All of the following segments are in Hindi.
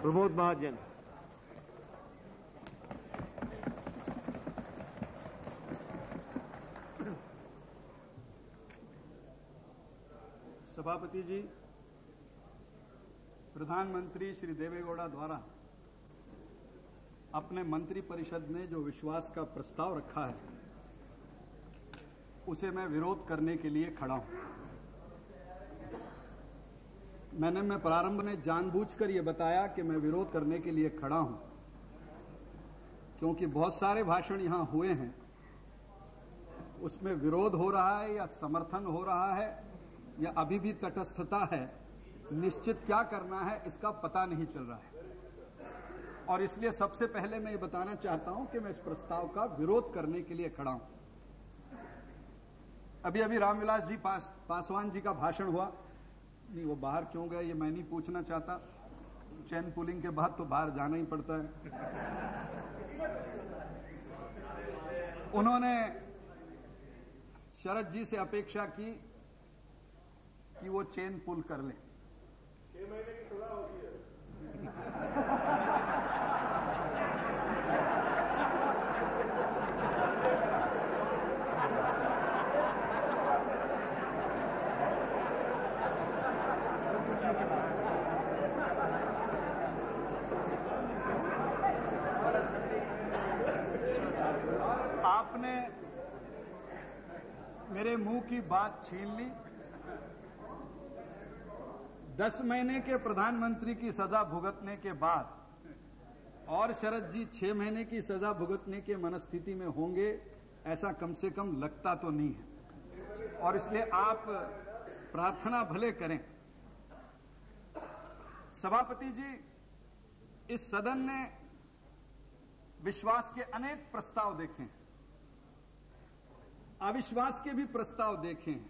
प्रमोद महाजन। सभापति जी, प्रधानमंत्री श्री देवेगौड़ा द्वारा अपने मंत्री परिषद में जो विश्वास का प्रस्ताव रखा है उसे मैं विरोध करने के लिए खड़ा हूं। मैं प्रारंभ में जानबूझकर यह बताया कि मैं विरोध करने के लिए खड़ा हूं क्योंकि बहुत सारे भाषण यहां हुए हैं, उसमें विरोध हो रहा है या समर्थन हो रहा है या अभी भी तटस्थता है, निश्चित क्या करना है इसका पता नहीं चल रहा है। और इसलिए सबसे पहले मैं ये बताना चाहता हूं कि मैं इस प्रस्ताव का विरोध करने के लिए खड़ा हूं। अभी अभी रामविलास जी पासवान जी का भाषण हुआ। नहीं, वो बाहर क्यों गए ये मैं नहीं पूछना चाहता, चेन पुलिंग के बाद तो बाहर जाना ही पड़ता है। उन्होंने शरद जी से अपेक्षा की कि वो चेन पुल कर ले। 6 महीने की सजा होती है। आपने मेरे मुंह की बात छीन ली। 10 महीने के प्रधानमंत्री की सजा भुगतने के बाद और शरद जी 6 महीने की सजा भुगतने के मनस्थिति में होंगे ऐसा कम से कम लगता तो नहीं है, और इसलिए आप प्रार्थना भले करें। सभापति जी, इस सदन ने विश्वास के अनेक प्रस्ताव देखे हैं, अविश्वास के भी प्रस्ताव देखे हैं,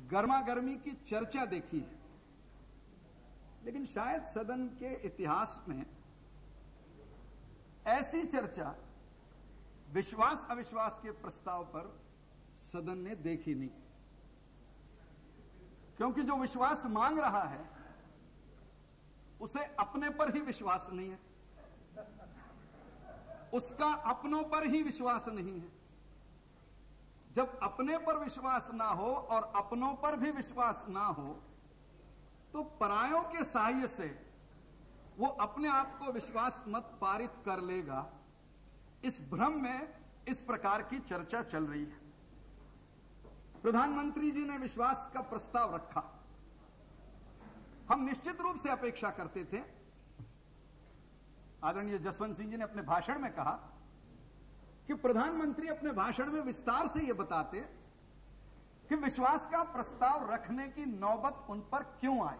गर्मा गर्मी की चर्चा देखी है, लेकिन शायद सदन के इतिहास में ऐसी चर्चा विश्वास अविश्वास के प्रस्ताव पर सदन ने देखी नहीं। क्योंकि जो विश्वास मांग रहा है उसे अपने पर ही विश्वास नहीं है, उसका अपनों पर ही विश्वास नहीं है। जब अपने पर विश्वास ना हो और अपनों पर भी विश्वास ना हो तो परायों के सहाय से वो अपने आप को विश्वास मत पारित कर लेगा, इस भ्रम में इस प्रकार की चर्चा चल रही है। प्रधानमंत्री जी ने विश्वास का प्रस्ताव रखा। हम निश्चित रूप से अपेक्षा करते थे, आदरणीय जसवंत सिंह जी ने अपने भाषण में कहा कि प्रधानमंत्री अपने भाषण में विस्तार से यह बताते कि विश्वास का प्रस्ताव रखने की नौबत उन पर क्यों आई।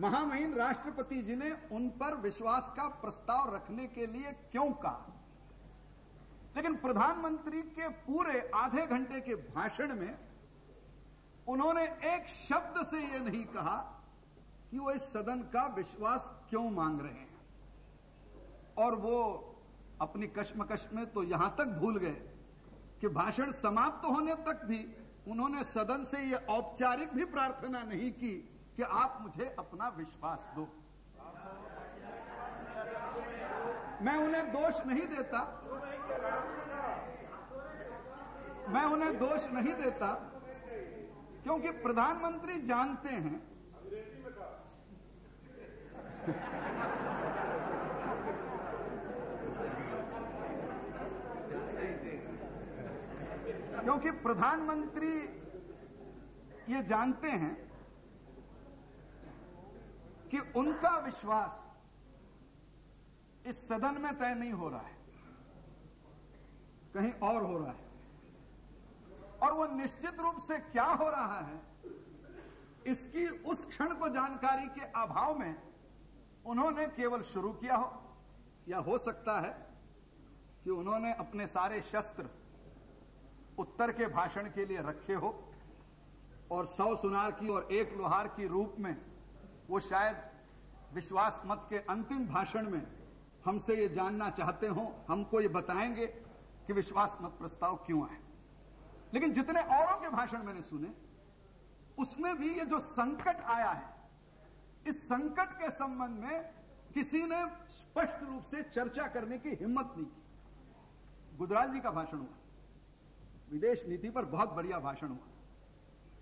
महामहिम राष्ट्रपति जी ने उन पर विश्वास का प्रस्ताव रखने के लिए क्यों कहा, लेकिन प्रधानमंत्री के पूरे आधे घंटे के भाषण में उन्होंने एक शब्द से यह नहीं कहा कि वो इस सदन का विश्वास क्यों मांग रहे हैं। और वो अपनी कश्मकश में तो यहां तक भूल गए कि भाषण समाप्त होने तक भी उन्होंने सदन से यह औपचारिक भी प्रार्थना नहीं की कि आप मुझे अपना विश्वास दो। मैं उन्हें दोष नहीं देता, मैं उन्हें दोष नहीं देता, क्योंकि प्रधानमंत्री जानते हैं क्योंकि प्रधानमंत्री ये जानते हैं कि उनका विश्वास इस सदन में तय नहीं हो रहा है, कहीं और हो रहा है। और वो निश्चित रूप से क्या हो रहा है इसकी उस क्षण को जानकारी के अभाव में उन्होंने केवल शुरू किया हो, या हो सकता है कि उन्होंने अपने सारे शस्त्र उत्तर के भाषण के लिए रखे हो और 100 सुनार की और 1 लोहार की रूप में वो शायद विश्वास मत के अंतिम भाषण में हमसे ये जानना चाहते हो, हमको ये बताएंगे कि विश्वास मत प्रस्ताव क्यों आए। लेकिन जितने औरों के भाषण मैंने सुने उसमें भी ये जो संकट आया है, इस संकट के संबंध में किसी ने स्पष्ट रूप से चर्चा करने की हिम्मत नहीं की। गुजराल जी का भाषण हुआ, विदेश नीति पर बहुत बढ़िया भाषण हुआ।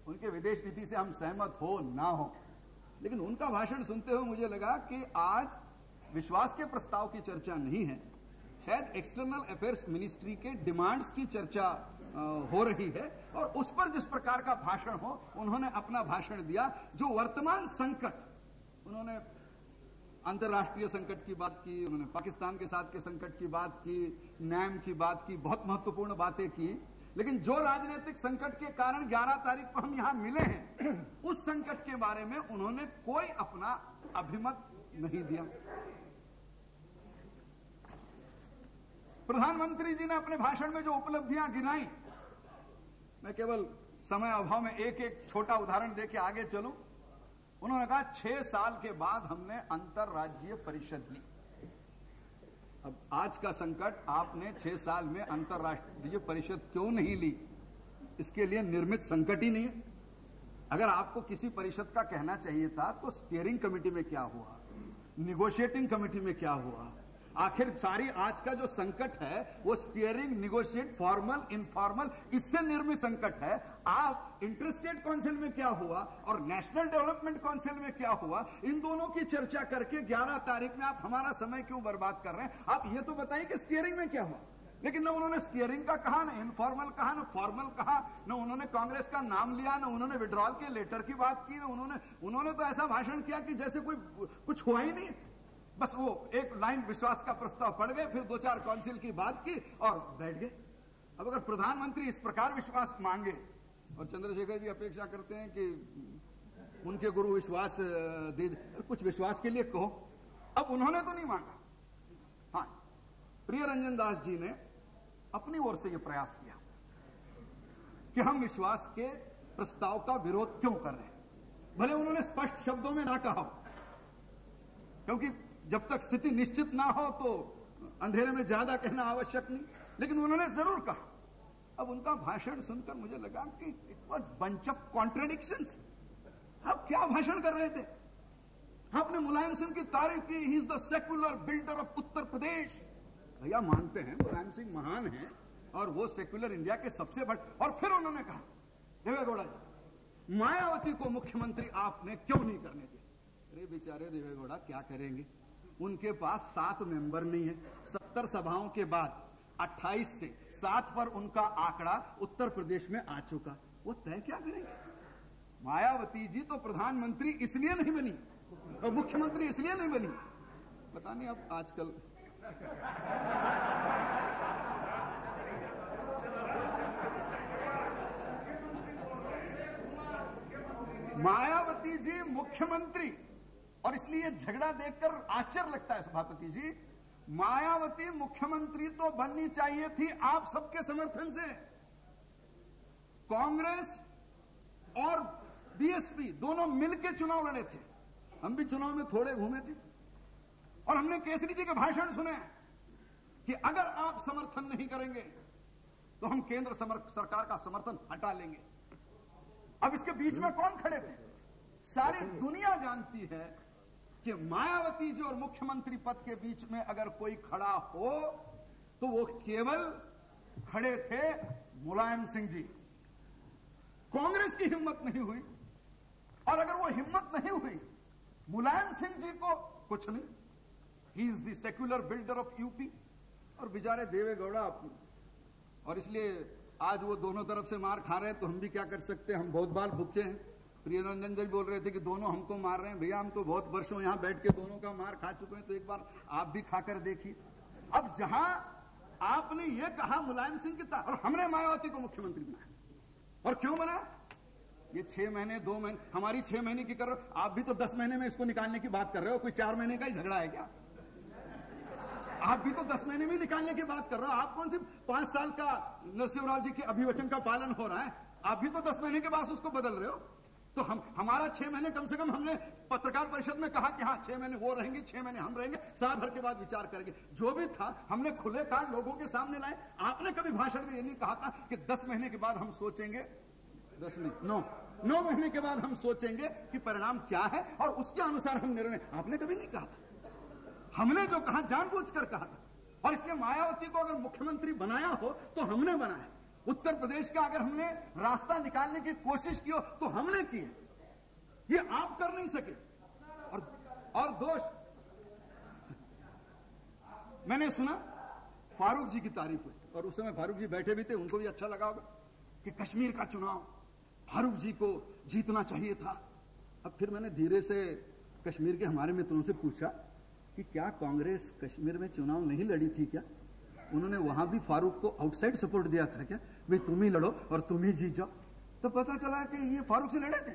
उनके विदेश नीति से हम सहमत हो ना हो, लेकिन उनका भाषण सुनते हुए मुझे लगा कि आज विश्वास के प्रस्ताव की चर्चा नहीं है, शायद एक्सटर्नल अफेयर्स मिनिस्ट्री के डिमांड्स की चर्चा हो रही है। और उस पर जिस प्रकार का भाषण हो, उन्होंने अपना भाषण दिया। जो वर्तमान संकट, उन्होंने अंतर्राष्ट्रीय संकट की बात की, उन्होंने पाकिस्तान के साथ के संकट की बात की, नैम की बात की, बहुत महत्वपूर्ण बातें की। लेकिन जो राजनीतिक संकट के कारण 11 तारीख को हम यहां मिले हैं, उस संकट के बारे में उन्होंने कोई अपना अभिमत नहीं दिया। प्रधानमंत्री जी ने अपने भाषण में जो उपलब्धियां गिनाई, मैं केवल समय अभाव में एक एक छोटा उदाहरण देके आगे चलूं। उन्होंने कहा 6 साल के बाद हमने अंतरराज्यीय परिषद ली। अब आज का संकट, आपने 6 साल में अंतरराष्ट्रीय परिषद क्यों नहीं ली? इसके लिए निर्मित संकट ही नहीं है। अगर आपको किसी परिषद का कहना चाहिए था तो स्टीयरिंग कमेटी में क्या हुआ, निगोशिएटिंग कमेटी में क्या हुआ? आखिर सारी आज का जो संकट है वो स्टीयरिंग, निगोशिएट, फॉर्मल, इनफॉर्मल, इससे निर्मित संकट है। आप इंटरस्टेट काउंसिल में क्या हुआ और नेशनल डेवलपमेंट काउंसिल में क्या हुआ, इन दोनों की चर्चा करके 11 तारीख में आप हमारा समय क्यों बर्बाद कर रहे हैं? आप ये तो बताइए कि स्टीयरिंग में क्या हुआ। लेकिन न उन्होंने स्टीयरिंग का कहा, न इनफॉर्मल कहा, न फॉर्मल कहा, न उन्होंने कांग्रेस का नाम लिया, न उन्होंने विड्रॉल के लेटर की बात की, न उन्होंने तो ऐसा भाषण किया कि जैसे कोई कुछ हुआ ही नहीं। बस वो एक लाइन विश्वास का प्रस्ताव पढ़ गए, फिर 2-4 काउंसिल की बात की और बैठ गए। अब अगर प्रधानमंत्री इस प्रकार विश्वास मांगे, और चंद्रशेखर जी अपेक्षा करते हैं कि उनके गुरु विश्वास दे, कुछ विश्वास के लिए कहो। अब उन्होंने तो नहीं मांगा। हाँ, प्रिय रंजन दास जी ने अपनी ओर से यह प्रयास किया कि हम विश्वास के प्रस्ताव का विरोध क्यों कर रहे हैं। भले उन्होंने स्पष्ट शब्दों में ना कहा, क्योंकि जब तक स्थिति निश्चित ना हो तो अंधेरे में ज्यादा कहना आवश्यक नहीं, लेकिन उन्होंने जरूर कहा। अब उनका भाषण सुनकर मुझे लगा कि it was bunch of contradictions. आप क्या भाषण कर रहे थे? आपने मुलायम सिंह की तारीफ की, he is the secular builder of Uttar Pradesh. भैया मानते हैं मुलायम सिंह महान है और वो सेक्युलर इंडिया के सबसे बड़े। और फिर उन्होंने कहा, देवेगौड़ा जी, मायावती को मुख्यमंत्री आपने क्यों नहीं करने दिया? अरे बेचारे देवेगौड़ा क्या करेंगे, उनके पास 7 मेंबर नहीं है। 70 सभाओं के बाद 28 से 7 पर उनका आंकड़ा उत्तर प्रदेश में आ चुका, वो तय क्या करेंगे? मायावती जी तो प्रधानमंत्री इसलिए नहीं बनी और मुख्यमंत्री इसलिए नहीं बनी, पता नहीं अब आजकल मायावती जी मुख्यमंत्री, और इसलिए झगड़ा देखकर आश्चर्य लगता है सभापति जी, मायावती मुख्यमंत्री तो बननी चाहिए थी आप सबके समर्थन से। कांग्रेस और बीएसपी दोनों मिलकर चुनाव लड़े थे, हम भी चुनाव में थोड़े घूमे थे, और हमने केसरी जी के भाषण सुने कि अगर आप समर्थन नहीं करेंगे तो हम केंद्र सरकार का समर्थन हटा लेंगे। अब इसके बीच में कौन खड़े थे? सारी दुनिया जानती है कि मायावती जी और मुख्यमंत्री पद के बीच में अगर कोई खड़ा हो तो वो केवल खड़े थे मुलायम सिंह जी। कांग्रेस की हिम्मत नहीं हुई, और अगर वो हिम्मत नहीं हुई, मुलायम सिंह जी को कुछ नहीं, ही is the secular builder of UP. और बेचारे देवेगौड़ा, और इसलिए आज वो दोनों तरफ से मार खा रहे हैं, तो हम भी क्या कर सकते हैं, हम बहुत बार भुगते हैं। प्रियरंजन जी बोल रहे थे कि दोनों हमको मार रहे हैं, भैया हम तो बहुत वर्षों यहां बैठ के दोनों का मार खा चुके हैं, तो एक बार आप भी खाकर देखिए। अब जहां आपने ये कहा मुलायम सिंह की और हमने मायावती को मुख्यमंत्री बनाया, और क्यों बनाया? ये 6 महीने 2 महीने, हमारी 6 महीने की कर रहे हो, आप भी तो 10 महीने में इसको निकालने की बात कर रहे हो। कोई 4 महीने का ही झगड़ा है क्या? आप भी तो 10 महीने में निकालने की बात कर रहे हो। आप कौन सी 5 साल का नरसिंहराव जी के अभिवचन का पालन हो रहा है, आप भी तो 10 महीने के बाद उसको बदल रहे हो। तो हमारा 6 महीने कम से कम हमने पत्रकार परिषद में कहा कि हाँ 6 महीने वो रहेंगे, 6 महीने हम रहेंगे, साल भर के बाद विचार करेंगे। जो भी था हमने खुले कार्ड लोगों के सामने लाए। आपने कभी भाषण में ये नहीं कहा था कि 10 महीने के बाद हम सोचेंगे, 10 नहीं 9 9 महीने के बाद हम सोचेंगे कि परिणाम क्या है और उसके अनुसार हम निर्णय। आपने कभी नहीं कहा था, हमने जो कहा जानबूझकर कहा था। और इसलिए मायावती को अगर मुख्यमंत्री बनाया हो तो हमने बनाया, उत्तर प्रदेश का अगर हमने रास्ता निकालने की कोशिश की हो तो हमने की है, ये आप कर नहीं सके। और दोष, मैंने सुना फारूक जी की तारीफ हुई और उस समय फारूक जी बैठे भी थे, उनको भी अच्छा लगा होगा कि कश्मीर का चुनाव फारूक जी को जीतना चाहिए था। अब फिर मैंने धीरे से कश्मीर के हमारे मित्रों से पूछा कि क्या कांग्रेस कश्मीर में चुनाव नहीं लड़ी थी क्या? उन्होंने वहां भी फारूक को आउटसाइड सपोर्ट दिया था क्या, भाई तुम ही लड़ो और तुम ही जीत जाओ? तो पता चला कि ये फारूक से लड़े थे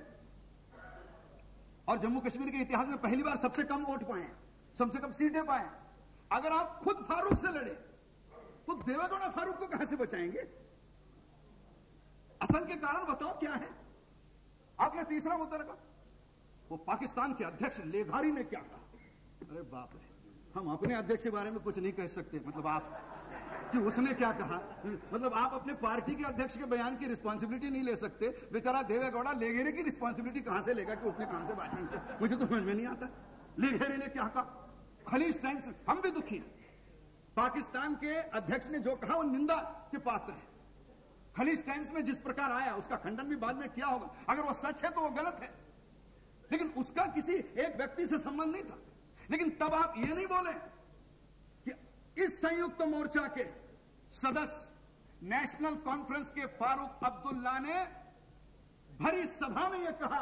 और जम्मू कश्मीर के इतिहास में पहली बार सबसे कम वोट पाए, सबसे कम सीटें पाए। अगर आप खुद फारूक से लड़े तो देवेगौड़ा फारूक को कहां से बचाएंगे? असल के कारण बताओ क्या है? आपने तीसरा मुद्दा रखा, वो पाकिस्तान के अध्यक्ष लेघारी ने क्या कहा। अरे बाप रे, हम अपने अध्यक्ष के बारे में कुछ नहीं कह सकते, मतलब आप कि उसने क्या कहा, मतलब आप अपने पार्टी के अध्यक्ष के बयान की रिस्पांसिबिलिटी नहीं ले सकते। बेचारा देवेगौड़ा लेघेरे की रिस्पांसिबिलिटी कहां से लेगा कि उसने कहां से भाषण किया? मुझे तो समझ में नहीं आता लेघेरे ने क्या कहा। खलीज टाइम्स, हम भी दुखी हैं, पाकिस्तान के अध्यक्ष ने जो कहा वो निंदा के पात्र है। खलीज टाइम्स में जिस प्रकार आया उसका खंडन भी बाद में किया होगा, अगर वो सच है तो वो गलत है, लेकिन उसका किसी एक व्यक्ति से संबंध नहीं था। लेकिन तब आप ये नहीं बोले कि इस संयुक्त मोर्चा के सदस्य नेशनल कॉन्फ्रेंस के फारूक अब्दुल्ला ने भरी सभा में यह कहा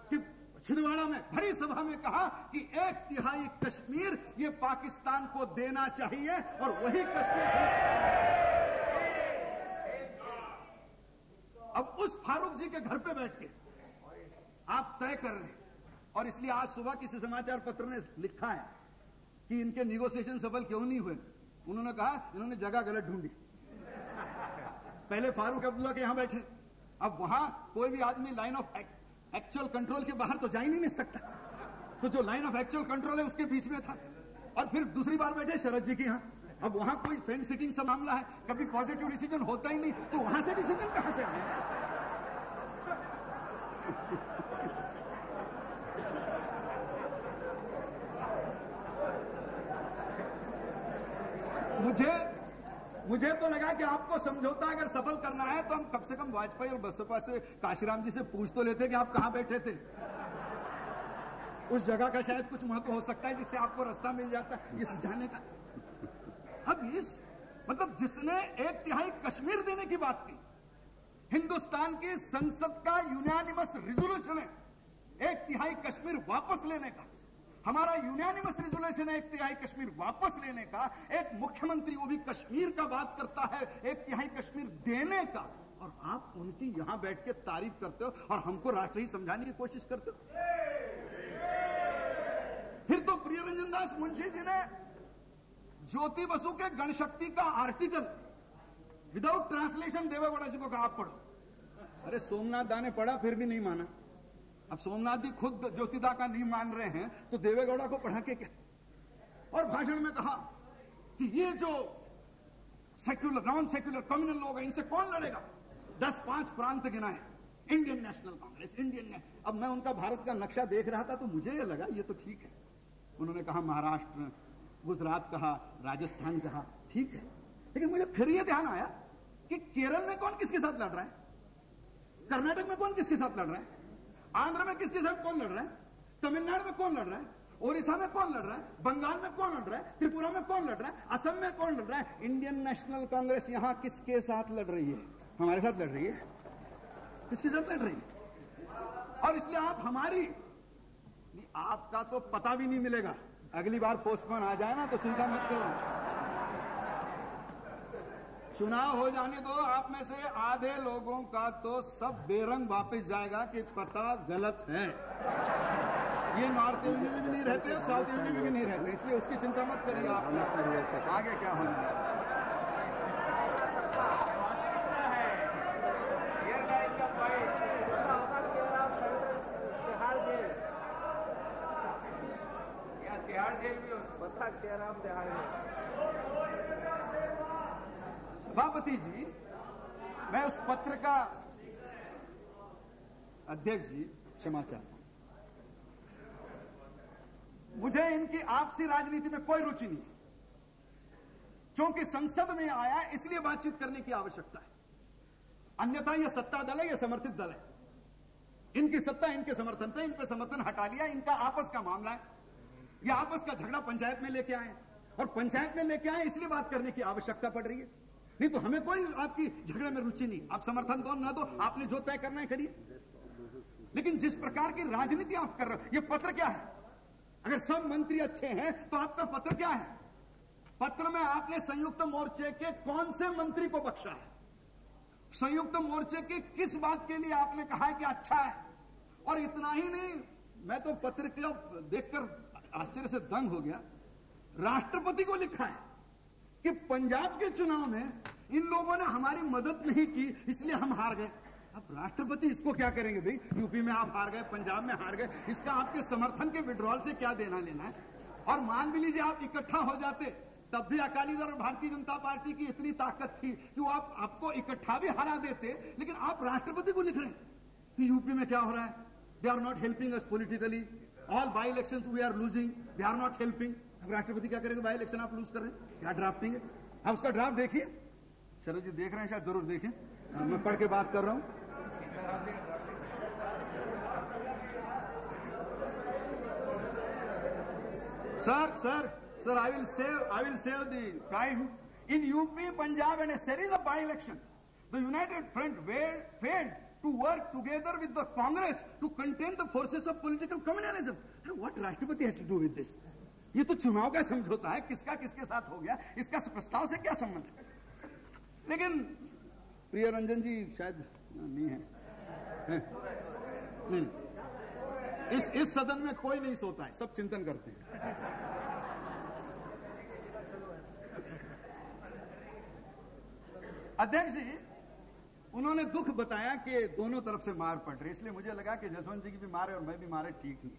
कि छिंदवाड़ा में भरी सभा में कहा कि 1/3 कश्मीर ये पाकिस्तान को देना चाहिए और वही कश्मीर समस्या। अब उस फारूक जी के घर पे बैठ के आप तय कर रहे हैं, और इसलिए आज सुबह किसी समाचार पत्र ने लिखा है कि इनके निगोशिएशन सफल क्यों नहीं हुए। उन्होंने कहा इन्होंने जगह गलत ढूंढी। पहले फारूक अब्दुल्ला के यहां बैठे, अब वहां कोई भी आदमी लाइन ऑफ एक्चुअल कंट्रोल के बाहर तो जा ही नहीं सकता, तो जो लाइन ऑफ एक्चुअल कंट्रोल है उसके बीच में था। और फिर दूसरी बार बैठे शरद जी के यहां, अब वहां कोई फेंस सिटिंग सा मामला है, कभी पॉजिटिव डिसीजन होता ही नहीं, तो वहां से डिसीजन कहां से आएगा? मुझे तो लगा कि आपको समझौता अगर सफल करना है तो हम कम से कम वाजपेयी और बसपा से काशीराम जी से पूछ तो लेते कि आप कहां बैठे थे। उस जगह का शायद कुछ महत्व हो सकता है जिससे आपको रास्ता मिल जाता है इस जाने का। अब इस मतलब जिसने 1/3 कश्मीर देने की बात की, हिंदुस्तान की संसद का यूनानिमस रिजोल्यूशन है 1/3 कश्मीर वापस लेने का, हमारा यूनानिमस रिजोल्यूशन है 1/3 कश्मीर वापस लेने का। एक मुख्यमंत्री वो भी कश्मीर का बात करता है 1/3 कश्मीर देने का, और आप उनकी यहां बैठ के तारीफ करते हो और हमको राष्ट्रहित समझाने की कोशिश करते हो। फिर तो प्रियरंजन दास मुंशी जी ने ज्योति बसु के गणशक्ति का आर्टिकल विदाउट ट्रांसलेशन देवेगौड़ा जी को कहा आप पढ़ो। अरे सोमनाथ दा ने पढ़ा फिर भी नहीं माना। अब सोमनाथ जी खुद ज्योतिदा का नहीं मान रहे हैं तो देवेगौड़ा को पढ़ा के क्या? और भाषण में कहा कि ये जो सेक्युलर नॉन सेक्युलर कम्युनल लोग हैं इनसे कौन लड़ेगा? 10-5 प्रांत गिनाए, इंडियन नेशनल कांग्रेस, अब मैं उनका भारत का नक्शा देख रहा था तो मुझे ये लगा ये तो ठीक है। उन्होंने कहा महाराष्ट्र, गुजरात कहा, राजस्थान कहा, ठीक है, लेकिन मुझे फिर ये ध्यान आया कि केरल में कौन किसके साथ लड़ रहा है, कर्नाटक में कौन किसके साथ लड़ रहा है, आंध्र में किसके साथ कौन लड़ रहा है, तमिलनाडु में कौन लड़ रहा है, ओडिशा में कौन लड़ रहा है, बंगाल में कौन लड़ रहा है, त्रिपुरा में कौन लड़ रहा है, असम में कौन लड़ रहा है। इंडियन नेशनल कांग्रेस यहां किसके साथ लड़ रही है? हमारे साथ लड़ रही है। किसके साथ लड़ रही है? और इसलिए आप हमारी आपका तो पता भी नहीं मिलेगा। अगली बार पोस्टपोन आ जाए ना तो चिंता मत करो, चुनाव हो जाने दो, आप में से आधे लोगों का तो सब बेरंग वापस जाएगा कि पता गलत है। ये नॉर्थ यूपी में भी नहीं रहते, साउथ यूपी में भी नहीं रहते, इसलिए उसकी चिंता मत करिए। आप आगे क्या होगा? सभापति जी, मैं उस पत्र का अध्यक्ष जी क्षमा चाहता हूं, मुझे इनकी आपसी राजनीति में कोई रुचि नहीं है, क्योंकि संसद में आया इसलिए बातचीत करने की आवश्यकता है। अन्यथा यह सत्ता दल है, यह समर्थित दल है। इनकी सत्ता इनके समर्थन पे, इन पे समर्थन हटा लिया, इनका आपस का मामला है। यह आपस का झगड़ा पंचायत में लेके आए और पंचायत में लेके आए इसलिए बात करने की आवश्यकता पड़ रही है। नहीं तो हमें कोई आपकी झगड़े में रुचि नहीं। आप समर्थन दो ना दो, आपने जो तय करना है करिए, लेकिन जिस प्रकार की राजनीति आप कर रहे हो, यह पत्र क्या है? अगर सब मंत्री अच्छे हैं तो आपका पत्र क्या है? पत्र में आपने संयुक्त मोर्चे के कौन से मंत्री को बख्शा है? संयुक्त मोर्चे के किस बात के लिए आपने कहा है कि अच्छा है? और इतना ही नहीं, मैं तो पत्र को देखकर आश्चर्य से दंग हो गया। राष्ट्रपति को लिखा है कि पंजाब के चुनाव में इन लोगों ने हमारी मदद नहीं की इसलिए हम हार गए। अब राष्ट्रपति इसको क्या करेंगे भाई? यूपी में आप हार गए, पंजाब में हार गए, इसका आपके समर्थन के विड्रॉल से क्या देना लेना है? और मान भी लीजिए आप इकट्ठा हो जाते, तब भी अकाली दल और भारतीय जनता पार्टी की इतनी ताकत थी कि वो आपको इकट्ठा भी हरा देते। लेकिन आप राष्ट्रपति को लिख रहे हैं कि यूपी में क्या हो रहा है, they are not helping us politically, all by elections we are losing, they are not helping. अब राष्ट्रपति क्या करेंगे? बाई इलेक्शन आप लूज कर रहे हैं, क्या ड्राफ्टिंग है? आप उसका ड्राफ्ट देखिए। शरद जी देख रहे हैं, शायद जरूर देखें, मैं पढ़ के बात कर रहा हूं। Sir, I will save the time. In UP, Punjab and a series of by-election, the United Front failed to work together with the Congress to contain the forces of political communalism. And what Rashtrapati has to do with this? ये तो चुनाव का समझौता है, किसका किसके साथ हो गया, इसका प्रस्ताव से क्या संबंध है? लेकिन प्रिय रंजन जी शायद नहीं है, नहीं, इस सदन में कोई नहीं सोता है, सब चिंतन करते हैं। अध्यक्ष जी उन्होंने दुख बताया कि दोनों तरफ से मार पड़ रही, इसलिए मुझे लगा कि जसवंत जी की भी मारे और मैं भी मारे, ठीक नहीं।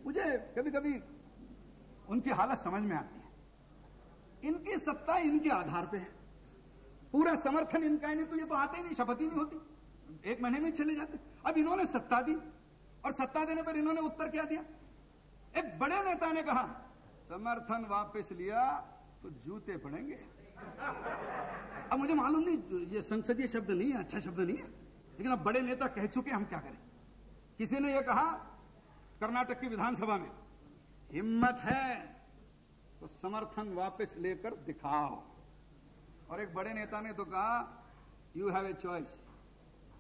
मुझे कभी कभी उनकी हालत समझ में आती है। इनकी सत्ता इनके आधार पे है, पूरा समर्थन इनका है, नहीं तो ये तो आते ही नहीं, शपथ ही नहीं होती, 1 महीने में चले जाते। अब इन्होंने सत्ता दी और सत्ता देने पर इन्होंने उत्तर क्या दिया? एक बड़े नेता ने कहा समर्थन वापस लिया तो जूते पड़ेंगे। अब मुझे मालूम नहीं, ये संसदीय शब्द नहीं है, अच्छा शब्द नहीं है, लेकिन अब बड़े नेता कह चुके, हम क्या करें? किसी ने यह कहा कर्नाटक की विधानसभा में, हिम्मत है तो समर्थन वापस लेकर दिखाओ। और एक बड़े नेता ने तो कहा you have a choice,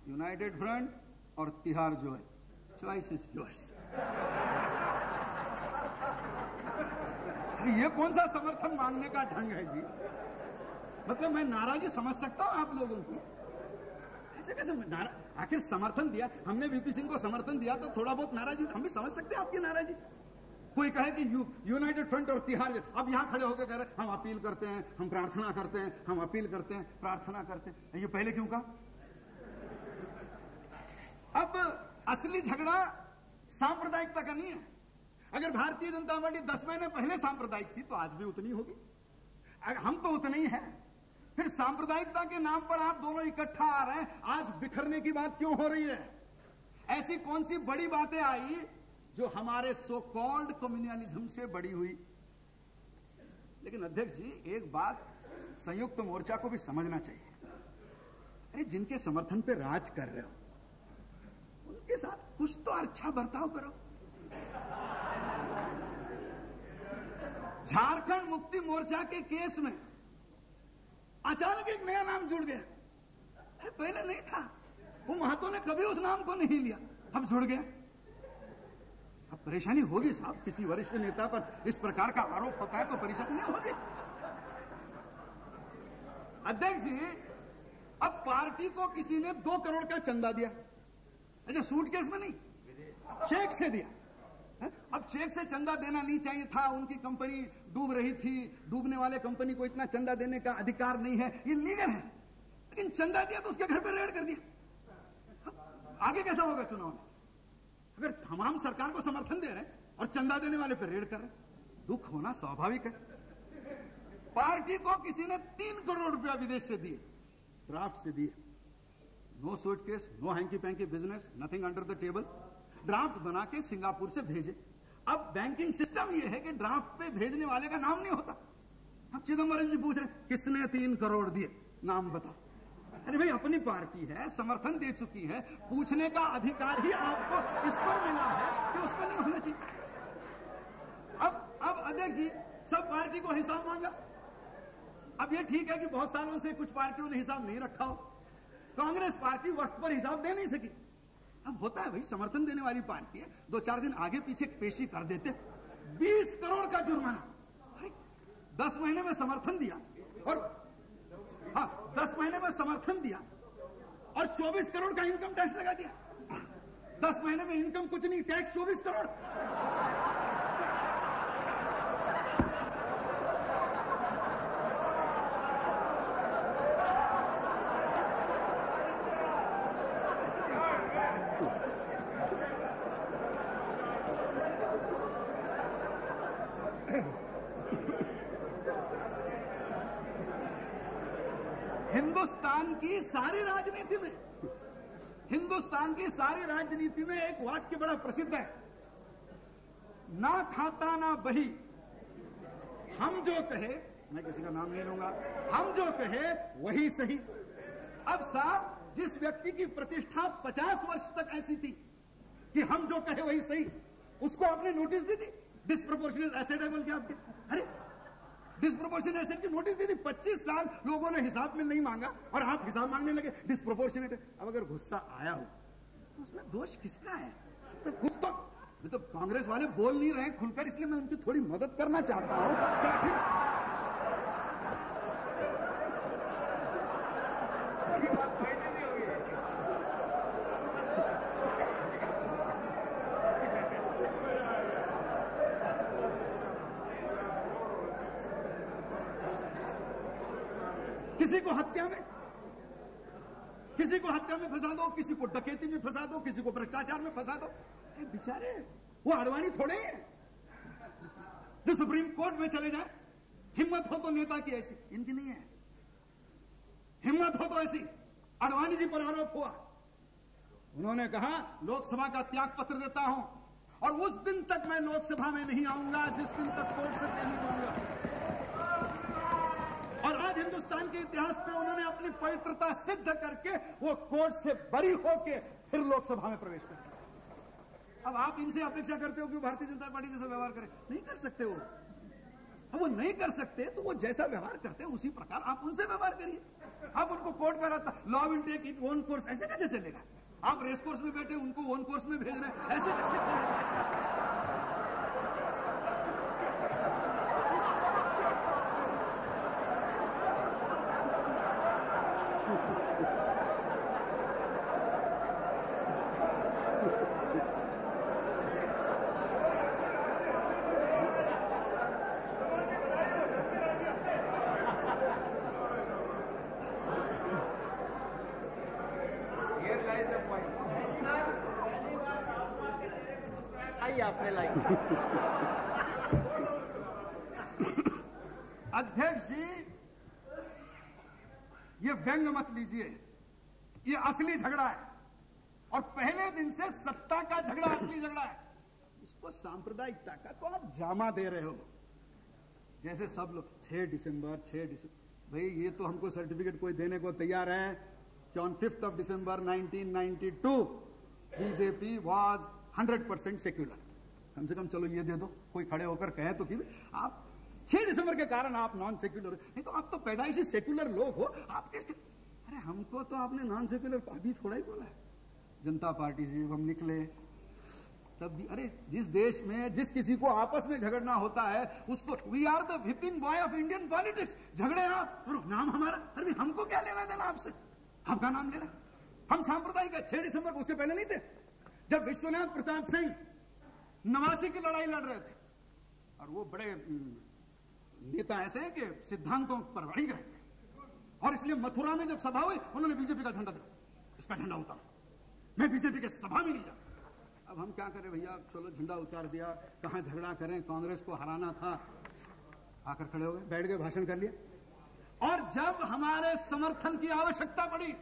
United front और तिहाड़ जो है, चॉइस इज योर्स। ये कौन सा समर्थन मांगने का ढंग है जी? मतलब मैं नाराजी समझ सकता हूं आप लोगों की, ऐसे कैसे आखिर समर्थन दिया हमने, वीपी सिंह को समर्थन दिया तो थोड़ा बहुत नाराजी हम भी समझ सकते हैं आपकी नाराजी। कोई कहे कि यूनाइटेड फ्रंट और तिहाड़, अब यहां खड़े होकर कह रहे हम अपील करते हैं, हम प्रार्थना करते हैं, हम अपील करते हैं, प्रार्थना करते हैं। ये पहले क्यों कहा? अब असली झगड़ा सांप्रदायिकता का नहीं है। अगर भारतीय जनता पार्टी 10 महीने पहले सांप्रदायिक थी तो आज भी उतनी होगी, हम तो उतने ही हैं। फिर सांप्रदायिकता के नाम पर आप दोनों इकट्ठा आ रहे हैं, आज बिखरने की बात क्यों हो रही है? ऐसी कौन सी बड़ी बातें आई जो हमारे सो कॉल्ड कम्युनलिज्म से बड़ी हुई? लेकिन अध्यक्ष जी एक बात संयुक्त मोर्चा को भी समझना चाहिए, अरे जिनके समर्थन पे राज कर रहे हो उनके साथ कुछ तो अच्छा बर्ताव करो। झारखंड मुक्ति मोर्चा के केस में अचानक एक नया नाम जुड़ गया, अरे पहले नहीं था, वो महतो ने कभी उस नाम को नहीं लिया, अब जुड़ गया। अब परेशानी होगी साहब, किसी वरिष्ठ नेता पर इस प्रकार का आरोप होता है तो परेशानी नहीं होगी। अध्यक्ष जी अब पार्टी को किसी ने 2 करोड़ का चंदा दिया, अच्छा सूटकेस में नहीं, चेक से दिया। अब चेक से चंदा देना नहीं चाहिए था, उनकी कंपनी डूब रही थी, डूबने वाले कंपनी को इतना चंदा देने का अधिकार नहीं है, ये लीगल है, लेकिन चंदा दिया तो उसके घर पर रेड कर दिया। आगे कैसा होगा चुनाव में? अगर हम सरकार को समर्थन दे रहे हैं और चंदा देने वाले पर रेड कर रहे हैं, दुख होना स्वाभाविक है। पार्टी को किसी ने 3 करोड़ रुपया विदेश से दिए, ड्राफ्ट से दिए, no suitcase, no hanky panky business, nothing under the table, draft बना के सिंगापुर से भेजे। अब बैंकिंग सिस्टम यह है कि ड्राफ्ट पे भेजने वाले का नाम नहीं होता। अब चिदम्बरम जी पूछ रहे किसने 3 करोड़ दिए, नाम बताओ। अरे भाई अपनी पार्टी है, समर्थन दे चुकी है, पूछने का अधिकार ही आपको इस पर मिला है कि उस पर नहीं होना चाहिए। अब अध्यक्ष जी सब पार्टी को हिसाब मांगा। अब ये ठीक है कि बहुत सालों से कुछ पार्टियों ने हिसाब नहीं रखा हो, कांग्रेस पार्टी वक्त पर हिसाब दे नहीं सकी। अब होता है भाई, समर्थन देने वाली पार्टी है, 2-4 दिन आगे पीछे पेशी कर देते। 20 करोड़ का जुर्माना, 10 महीने में समर्थन दिया और 10 महीने में समर्थन दिया और 24 करोड़ का इनकम टैक्स लगा दिया। 10 महीने में इनकम कुछ नहीं, टैक्स 24 करोड़। हिंदुस्तान की सारी राजनीति में एक वाक्य बड़ा प्रसिद्ध है, ना खाता ना बही, हम जो कहे, मैं किसी का नाम नहीं लूंगा, हम जो कहे वही सही। अब साहब जिस व्यक्ति की प्रतिष्ठा 50 वर्ष तक ऐसी थी कि हम जो कहे वही सही, उसको आपने नोटिस दी थी डिस्प्रोपोर्शनल एसेट है बोल के आपके। अरे डिस्प्रोपोर्शनल एसेट की नोटिस दी थी, 25 साल लोगों ने हिसाब में नहीं मांगा और आप हिसाब मांगने लगे डिस्प्रोपोर्शनेट है। अब अगर गुस्सा आया हो तो उसमें दोष किसका है? तो कुछ तो कांग्रेस वाले बोल नहीं रहे खुलकर, इसलिए मैं उनकी थोड़ी मदद करना चाहता हूं। क्या फिर किसी को हत्या में फंसा दो, किसी को डकैती में फंसा दो, किसी को भ्रष्टाचार में फंसा दो। अरे बेचारे वो अडवाणी थोड़े हैं जो सुप्रीम कोर्ट में चले जाए। हिम्मत हो तो नेता की ऐसी, इनकी नहीं है। हिम्मत हो तो ऐसी। अडवाणी जी पर आरोप हुआ, उन्होंने कहा लोकसभा का त्याग पत्र देता हूं और उस दिन तक मैं लोकसभा में नहीं आऊंगा जिस दिन तक कोर्ट से नहीं पाऊंगा। और आज हिंदुस्तान के इतिहास में उन्होंने अपनी पवित्रता सिद्ध करके वो कोर्ट से बरी होके फिर लोकसभा में प्रवेश कर। अब आप इनसे अपेक्षा करते हो कि भारतीय जनता पार्टी जैसा व्यवहार करें? नहीं कर सकते हो। अब वो नहीं कर सकते तो वो जैसा व्यवहार करते उसी प्रकार आप उनसे व्यवहार करिए। आप उनको कोर्ट में रहता law will take it own course, ऐसे कैसे चलेगा? आप रेस कोर्स में बैठे उनको ओन कोर्स में भेज रहे हैं, ऐसे कैसे चलेगा? अध्यक्ष जी ये व्यंग मत लीजिए, ये असली झगड़ा है और पहले दिन से सत्ता का झगड़ा असली झगड़ा है। इसको सांप्रदायिकता का तो आप जामा दे रहे हो। जैसे सब लोग 6 दिसंबर भाई ये तो हमको सर्टिफिकेट कोई देने को तैयार है कि on 5th of December 1992 BJP was 100% secular. कम से कम चलो ये दे दो, कोई खड़े होकर कहे तो कि आप 6 दिसंबर के कारण आप नॉन सेक्युलर, नहीं तो आप तो पैदाइशी सेक्युलर लोग हो। आप किसके? अरे हमको तो आपने नॉन सेक्युलर अभी थोड़ा ही बोला है। जनता पार्टी से हम निकले तब भी, अरे जिस देश में जिस किसी को आपस में झगड़ना होता है उसको we are the whipping boy of Indian politics. झगड़े आप और नाम हमारा, अरे हमको क्या लेना देना आपसे? आपका नाम लेना। हम सांप्रदायिक है। 6 दिसंबर को उसके पहले नहीं थे, जब विश्वनाथ प्रताप सिंह 89 की लड़ाई लड़ रहे थे और वो बड़े नेता ऐसे हैं कि सिद्धांतों पर अड़िग रहते हैं और इसलिए मथुरा में जब सभा हुई उन्होंने बीजेपी का झंडा दिया, इसका झंडा उतार, मैं बीजेपी के सभा में नहीं जाता। अब हम क्या करें भैया, चलो झंडा उतार दिया, कहां झगड़ा करें, कांग्रेस को हराना था। आकर खड़े हो गए, बैठ गए, भाषण कर लिया। और जब हमारे समर्थन की आवश्यकता पड़ी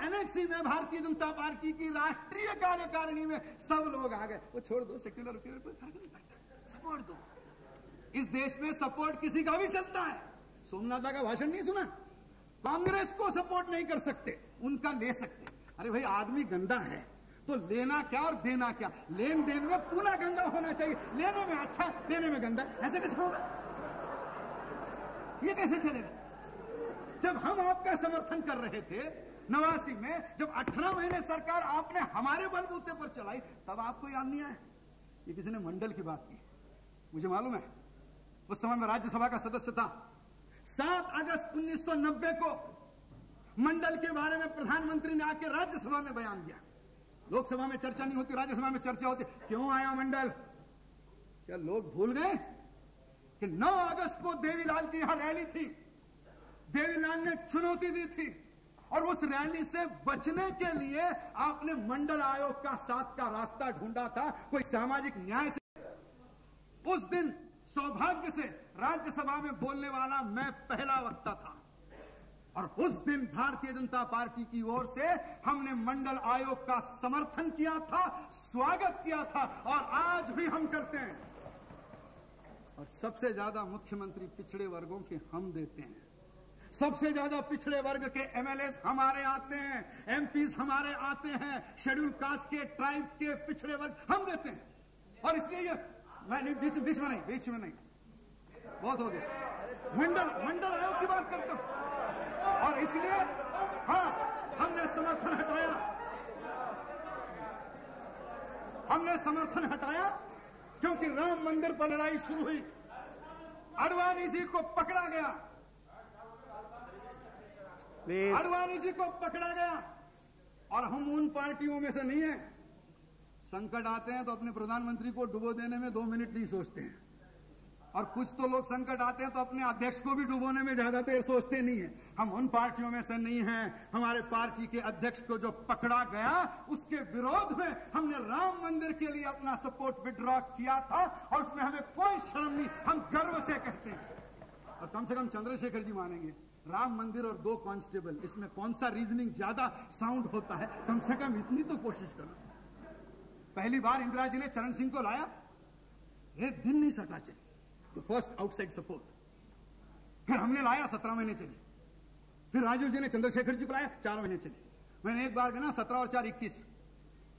एनेक्सी में भारतीय जनता पार्टी की राष्ट्रीय कार्यकारिणी में सब लोग आ गए। वो छोड़ दो, सेक्युलर कोई फर्क नहीं पड़ता, सपोर्ट दो। इस देश में सपोर्ट किसी का भी चलता है। सोमनाथ का भाषण नहीं सुना? कांग्रेस को सपोर्ट नहीं कर सकते, उनका ले सकते। अरे भाई, आदमी गंदा है तो लेना क्या और देना क्या? लेन देन में पूरा गंदा होना चाहिए, लेने में अच्छा, देने में गंदा। ऐसे कैसे होगा? ये कैसे चलेगा? जब हम आपका समर्थन कर रहे थे 89 में, जब 18 महीने सरकार आपने हमारे बलबूते पर चलाई, तब आपको याद नहीं आया? ये किसी ने मंडल की बात की, मुझे मालूम है। उस समय में राज्यसभा का सदस्य था। 7 अगस्त 1990 को मंडल के बारे में प्रधानमंत्री ने आके राज्यसभा में बयान दिया। लोकसभा में चर्चा नहीं होती, राज्यसभा में चर्चा होती। क्यों आया मंडल? क्या लोग भूल गए कि 9 अगस्त को देवीलाल की यहां रैली थी? देवीलाल ने चुनौती दी थी और उस रैली से बचने के लिए आपने मंडल आयोग का साथ का रास्ता ढूंढा था, कोई सामाजिक न्याय से। उस दिन सौभाग्य से राज्यसभा में बोलने वाला मैं पहला वक्ता था और उस दिन भारतीय जनता पार्टी की ओर से हमने मंडल आयोग का समर्थन किया था, स्वागत किया था और आज भी हम करते हैं। और सबसे ज्यादा मुख्यमंत्री पिछड़े वर्गों के हम देते हैं। सबसे ज्यादा पिछड़े वर्ग के एमएलएस हमारे आते हैं, एमपीज हमारे आते हैं, शेड्यूल कास्ट के, ट्राइब के, पिछड़े वर्ग हम देते हैं। और इसलिए ये मैं नहीं, बीच में नहीं, बहुत हो गया। मंडल आयोग की बात करता हूं और इसलिए हाँ, हमने समर्थन हटाया क्योंकि राम मंदिर पर लड़ाई शुरू हुई, अडवाणी जी को पकड़ा गया, अडवाणी जी को पकड़ा गया और हम उन पार्टियों में से नहीं है। संकट आते हैं तो अपने प्रधानमंत्री को डुबो देने में 2 मिनट नहीं सोचते हैं और कुछ तो लोग संकट आते हैं तो अपने अध्यक्ष को भी डुबोने में ज्यादा देर सोचते नहीं है। हम उन पार्टियों में से नहीं हैं। हमारे पार्टी के अध्यक्ष को जो पकड़ा गया उसके विरोध में हमने राम मंदिर के लिए अपना सपोर्ट विड्रॉ किया था और उसमें हमें कोई शर्म नहीं, हम गर्व से कहते हैं। और कम से कम चंद्रशेखर जी मानेंगे, राम मंदिर और 2 कांस्टेबल, इसमें कौन सा रीजनिंग ज्यादा साउंड होता है? कम से कम इतनी तो कोशिश करो। पहली बार इंदिरा जी ने चरण सिंह को लाया, 1 दिन नहीं सटा चली, तो फर्स्ट आउटसाइड सपोर्ट। फिर हमने लाया, 17 महीने चली। फिर राजीव जी ने चंद्रशेखर जी को लाया, 4 महीने चली। मैंने एक बार गिना 17 और 4 21,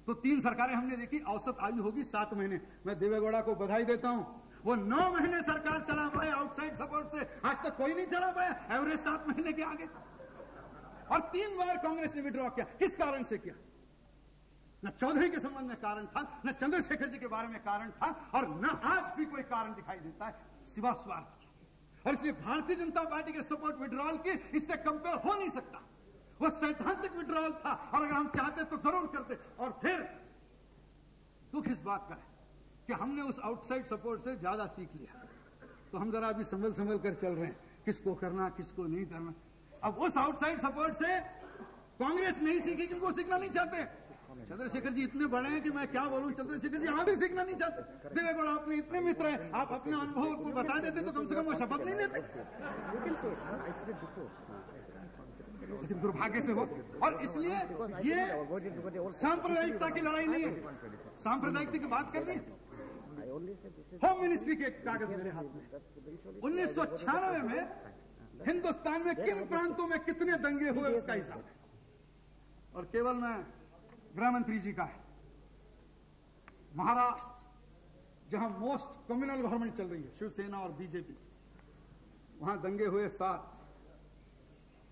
तो 3 सरकारें हमने देखी, औसत आयु होगी 7 महीने। मैं देवेगौड़ा को बधाई देता हूं, वो 9 महीने सरकार चला पाए आउटसाइड सपोर्ट से, आज तक कोई नहीं चला पाया, एवरेज 7 महीने के आगे। और 3 बार कांग्रेस ने विड्रॉ किया। किस कारण से किया? न चौधरी के संबंध में कारण था, न चंद्रशेखर जी के बारे में कारण था और न आज भी कोई कारण दिखाई देता है सिवा स्वार्थ के। और इसलिए भारतीय जनता पार्टी के सपोर्ट विड्रॉल की इससे कंपेयर हो नहीं सकता। वह सैद्धांतिक विड्रॉल था और अगर हम चाहते तो जरूर करते। और फिर दुख इस बात का है कि हमने उस आउटसाइड सपोर्ट से ज्यादा सीख लिया, तो हम जरा अभी संभल कर चल रहे हैं, किसको करना किसको नहीं करना। अब उस आउटसाइड सपोर्ट से कांग्रेस नहीं सीखी क्योंकि वो सीखना नहीं चाहते। चंद्रशेखर जी इतने बड़े हैं कि मैं क्या बोलूं, चंद्रशेखर जी आप भी सीखना नहीं चाहते। देवेगौड़ा अपने इतने मित्र हैं, आप अपने अनुभव को बता देते तो कम से कम वो शपथ नहीं लेते। लेकिन दुर्भाग्य से हो, और इसलिए ये सांप्रदायिकता की लड़ाई नहीं है। सांप्रदायिकता की बात करनी है। होम मिनिस्ट्री के कागज मेरे हाथ में, 1996 में हिंदुस्तान में किन प्रांतों में कितने दंगे हुए उसका हिसाब है, और केवल मैं गृह मंत्री जी का है। महाराष्ट्र जहां मोस्ट कम्युनल गवर्नमेंट चल रही है, शिवसेना और बीजेपी, वहां दंगे हुए 7,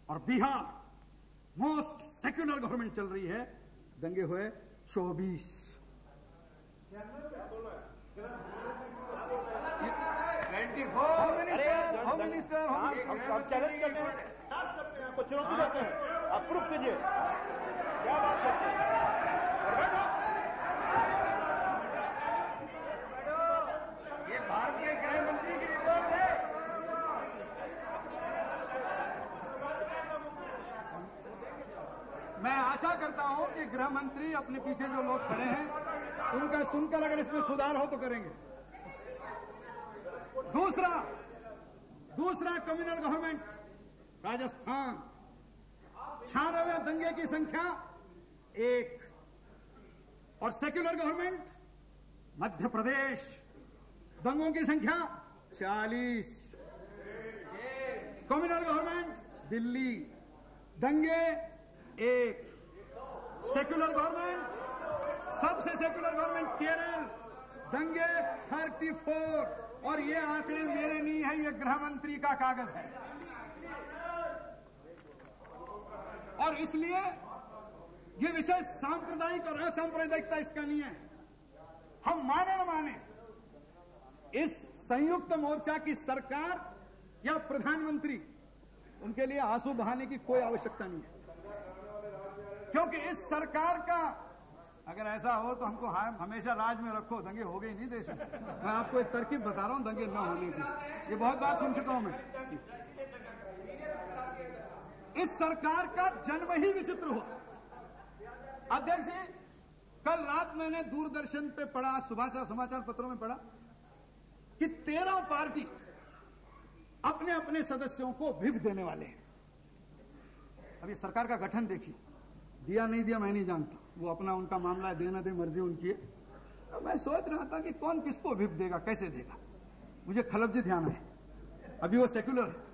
और बिहार मोस्ट सेक्युलर गवर्नमेंट चल रही है, दंगे हुए 24। होम मिनिस्टर चैलेंज करते हैं, आपको चुनौती देते हैं, आप प्रूफ कीजिए क्या बात करते हैं। ये भारतीय गृह मंत्री की रिपोर्ट है। मैं आशा करता हूं कि गृह मंत्री अपने पीछे जो लोग खड़े हैं उनका सुनकर अगर इसमें सुधार हो तो करेंगे। दूसरा कम्युनल गवर्नमेंट राजस्थान, 96वें दंगे की संख्या 1 और सेक्युलर गवर्नमेंट मध्य प्रदेश दंगों की संख्या 40, कम्युनल गवर्नमेंट दिल्ली दंगे 1, सेक्युलर गवर्नमेंट सबसे सेक्युलर गवर्नमेंट केरल दंगे 34। और ये आंकड़े मेरे नहीं है, ये गृह मंत्री का कागज है। और इसलिए ये विषय सांप्रदायिक और असांप्रदायिकता इसका नहीं है। हम माने न माने, इस संयुक्त मोर्चा की सरकार या प्रधानमंत्री, उनके लिए आंसू बहाने की कोई आवश्यकता नहीं है, क्योंकि इस सरकार का अगर ऐसा हो तो हमको हमेशा राज में रखो, दंगे हो गए नहीं देश में। मैं आपको एक तरकीब बता रहा हूं दंगे न होने की, ये बहुत बार सुन चुका हूं मैं। इस सरकार का जन्म ही विचित्र हुआ। अध्यक्ष जी, कल रात मैंने दूरदर्शन पे पढ़ा, समाचार पत्रों में पढ़ा कि 13 पार्टी अपने अपने सदस्यों को व्हिप देने वाले हैं। अब ये सरकार का गठन देखिए, दिया नहीं दिया मैं नहीं जानता, वो अपना उनका मामला है, देना दे मर्जी उनकी है। तो मैं सोच रहा था कि कौन किसको व्हिप देगा, कैसे देगा। मुझे खलप जी ध्यान है, अभी वो सेक्युलर है।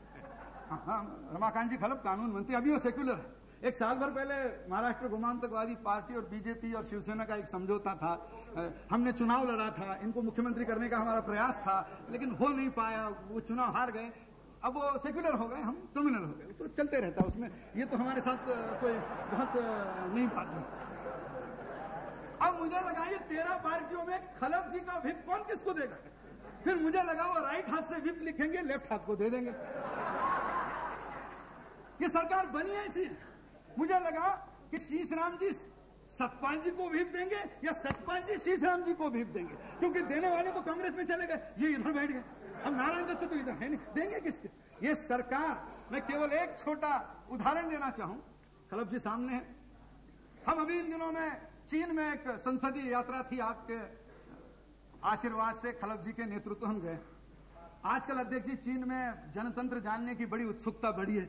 हाँ, रमाकांत जी खलप कानून मंत्री, अभी वो सेक्युलर है। एक साल भर पहले महाराष्ट्र गोमांतकवादी पार्टी और बीजेपी और शिवसेना का एक समझौता था, हमने चुनाव लड़ा था, इनको मुख्यमंत्री करने का हमारा प्रयास था, लेकिन हो नहीं पाया, वो चुनाव हार गए। अब वो सेक्युलर हो गए, हम कम्युनल हो गए, तो चलते रहता उसमें, ये तो हमारे साथ कोई बहुत नहीं बात नहीं। अब मुझे लगा ये 13 पार्टियों में खलप जी का व्हिप कौन किसको देगा। फिर मुझे लगा वो राइट हाथ से व्हिप लिखेंगे, लेफ्ट हाथ को दे देंगे। ये सरकार बनी है ऐसी। मुझे लगा कि शीशराम जी सतपाल जी को व्हिप देंगे या सतपाल जी शीशराम जी को व्हिप देंगे, क्योंकि देने वाले तो कांग्रेस में चले गए, ये इधर बैठ गए। अब नारायण दत्त तो इधर है नहीं, देंगे किसके। ये सरकार, मैं केवल एक छोटा उदाहरण देना चाहूं, खलप जी सामने है। हम अभी इन दिनों में चीन में एक संसदीय यात्रा थी, आपके आशीर्वाद से खलप जी के नेतृत्व हम गए। आजकल अध्यक्ष जी चीन में जनतंत्र जानने की बड़ी उत्सुकता बढ़ी है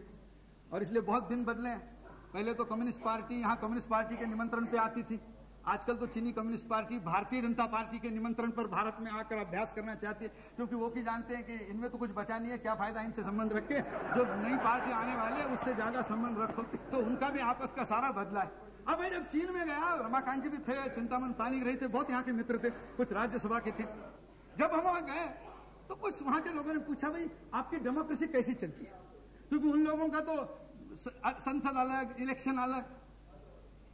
और इसलिए बहुत दिन बदले हैं। पहले तो कम्युनिस्ट पार्टी यहाँ कम्युनिस्ट पार्टी के निमंत्रण पे आती थी, आजकल तो चीनी communist party Bharatiya Janata party के निमंत्रण पर भारत में आकर अभ्यास करना चाहती है, क्योंकि वो भी जानते हैं कि इनमें तो कुछ बचा नहीं है, क्या फायदा इनसे संबंध रख के, जो नई पार्टी आने वाले उससे ज्यादा संबंध रखो। तो उनका भी आपस का सारा बदला है। अब मैं जब चीन में गया, रमाकांत जी भी थे, चिंतामन पानी रहे थे, बहुत यहाँ के मित्र थे, कुछ राज्यसभा के थे। जब हम वहां गए तो कुछ वहां के लोगों ने पूछा, भाई आपकी डेमोक्रेसी कैसी चलती है, क्योंकि उन लोगों का तो संसद अलग, इलेक्शन अलग।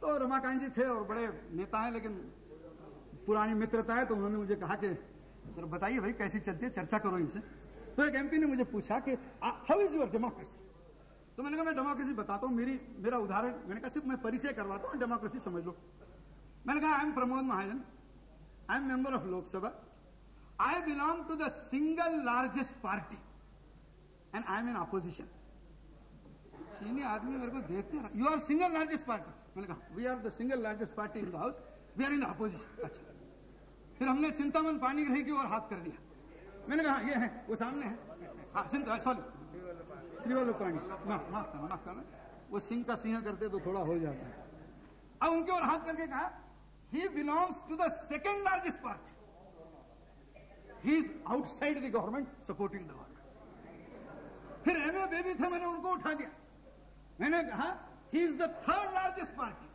तो रमाकांत जी थे और बड़े नेता हैं, लेकिन पुरानी मित्रता है, तो उन्होंने मुझे कहा कि सर बताइए भाई कैसी चलती है, चर्चा करो इनसे। तो एक एमपी ने मुझे पूछा कि हाउ इज योर डेमोक्रेसी। तो मैंने कहा मैं डेमोक्रेसी बताता हूं, मेरा उदाहरण, मैंने कहा सिर्फ मैं परिचय करवाता हूं, डेमोक्रेसी समझ लो। मैंने कहा I am Pramod Mahajan, I am member of Lok Sabha, I belong to the single largest party and I am in opposition. चीनी आदमी मेरे को देखते रहा, you are single largest party. मैंने कहा we are the single largest party in the house, we are in the opposition. अच्छा, फिर हमने चिंतामन पानी ग्रही की ओर हाथ कर दिया। मैंने कहा ये है, वो सामने है, हाँ सॉरी श्री वल्लभ पानी, माफ करना, वो सिंह का सिंह करते तो थोड़ा हो जाता है। अब उनके ओर हाथ करके कहा ही belongs to the second largest party, he is outside the government supporting the government. फिर एमए बेबी थे, मैंने उनको उठा दिया। मैंने कहा he is the third largest party,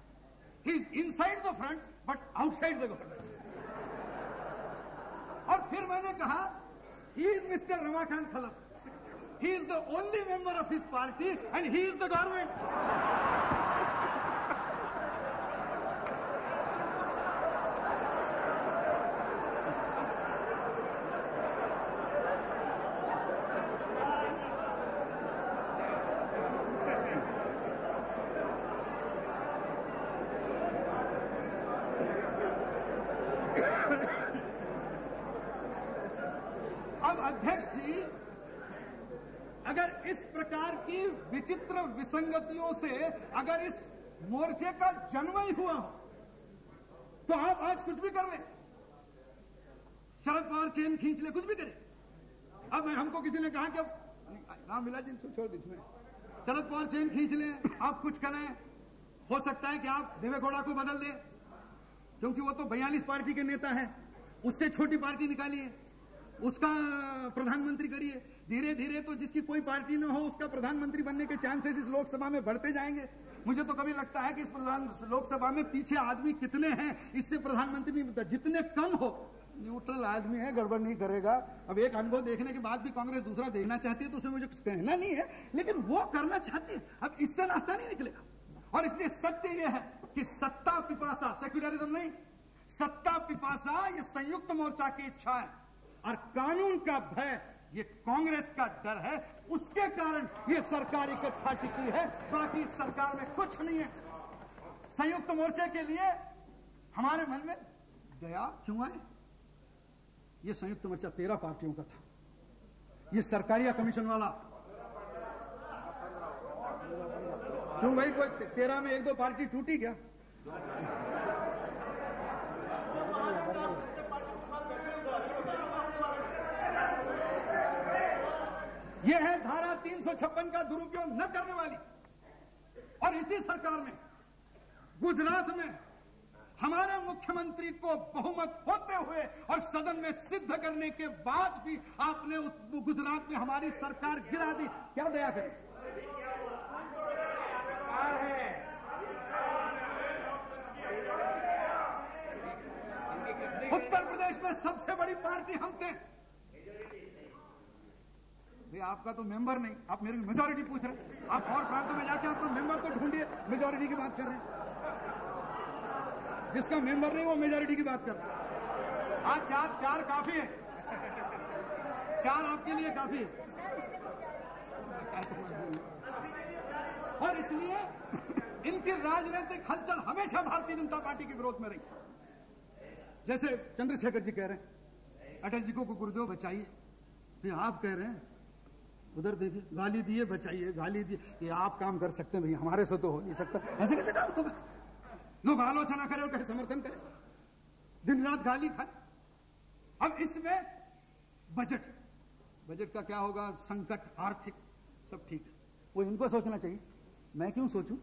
he is inside the front but outside the government. और फिर मैंने कहा he is mister Ramakant Khalap, he is the only member of his party and he is the government. अब अध्यक्ष जी, अगर इस प्रकार की विचित्र विसंगतियों से अगर इस मोर्चे का जन्म ही हुआ हो, तो आप आज कुछ भी कर ले, शरद पवार चेन खींच ले, कुछ भी करे। अब हमको किसी ने कहा कि अब रामविलास जी छोड़ दीजिए, शरद पवार चेन खींच लें, आप कुछ करें, हो सकता है कि आप देवेगौड़ा को बदल दें, क्योंकि वो तो 42 पार्टी के नेता है, उससे छोटी पार्टी निकालिए, उसका प्रधानमंत्री करिए। धीरे धीरे तो जिसकी कोई पार्टी न हो उसका प्रधानमंत्री बनने के चांसेस इस लोकसभा में बढ़ते जाएंगे। मुझे तो कभी लगता है कि इस लोकसभा में पीछे आदमी कितने हैं इससे प्रधानमंत्री नहीं बनता। जितने कम हो, न्यूट्रल आदमी है, गड़बड़ नहीं करेगा। अब एक अनुभव देखने के बाद भी कांग्रेस दूसरा देखना चाहती है तो उसे मुझे कुछ कहना नहीं है, लेकिन वो करना चाहती है। अब इससे रास्ता नहीं निकलेगा। और इसलिए सत्य यह है कि सत्ता पिपासा, सेक्युलरिज्म नहीं, सत्ता पिपासा ये संयुक्त मोर्चा की इच्छा है और कानून का भय ये कांग्रेस का डर है। उसके कारण ये सरकार इकट्ठा टिकी है, बाकी सरकार में कुछ नहीं है। संयुक्त मोर्चे के लिए हमारे मन में दया क्यों आए? ये संयुक्त मोर्चा 13 पार्टियों का था, ये सरकारिया कमीशन वाला क्यों भाई? कोई 13 में 1-2 पार्टी टूटी क्या? यह है धारा 356 का दुरुपयोग न करने वाली। और इसी सरकार में गुजरात में हमारे मुख्यमंत्री को बहुमत होते हुए और सदन में सिद्ध करने के बाद भी आपने गुजरात में हमारी सरकार गिरा दी। क्या दया करें? उत्तर प्रदेश में सबसे बड़ी पार्टी हम थे। आपका तो मेंबर नहीं, आप मेरी मेजॉरिटी पूछ रहे हैं। आप और प्रांतों में जाके आपका मेंबर तो ढूंढिए, मेजॉरिटी की बात कर रहे हैं। जिसका मेंबर नहीं वो मेजॉरिटी की बात कर रहे हैं। आज चार काफी है, 4 आपके लिए काफी है। और इसलिए इनकी राजनीतिक हलचल हमेशा भारतीय जनता पार्टी के विरोध में रही। जैसे चंद्रशेखर जी कह रहे हैं अटल जी को गुरुदेव बचाइए, फिर आप कह रहे हैं उधर देखिए गाली दिए बचाइए, गाली दिए। ये आप काम कर सकते हैं भैया, हमारे से तो हो नहीं सकता। ऐसे कैसे काम होगा? लोग आलोचना करें और कहे समर्थन करें, दिन रात गाली खाए। अब इसमें बजट का क्या होगा? संकट, आर्थिक सब ठीक है, वो इनको सोचना चाहिए, मैं क्यों सोचूं?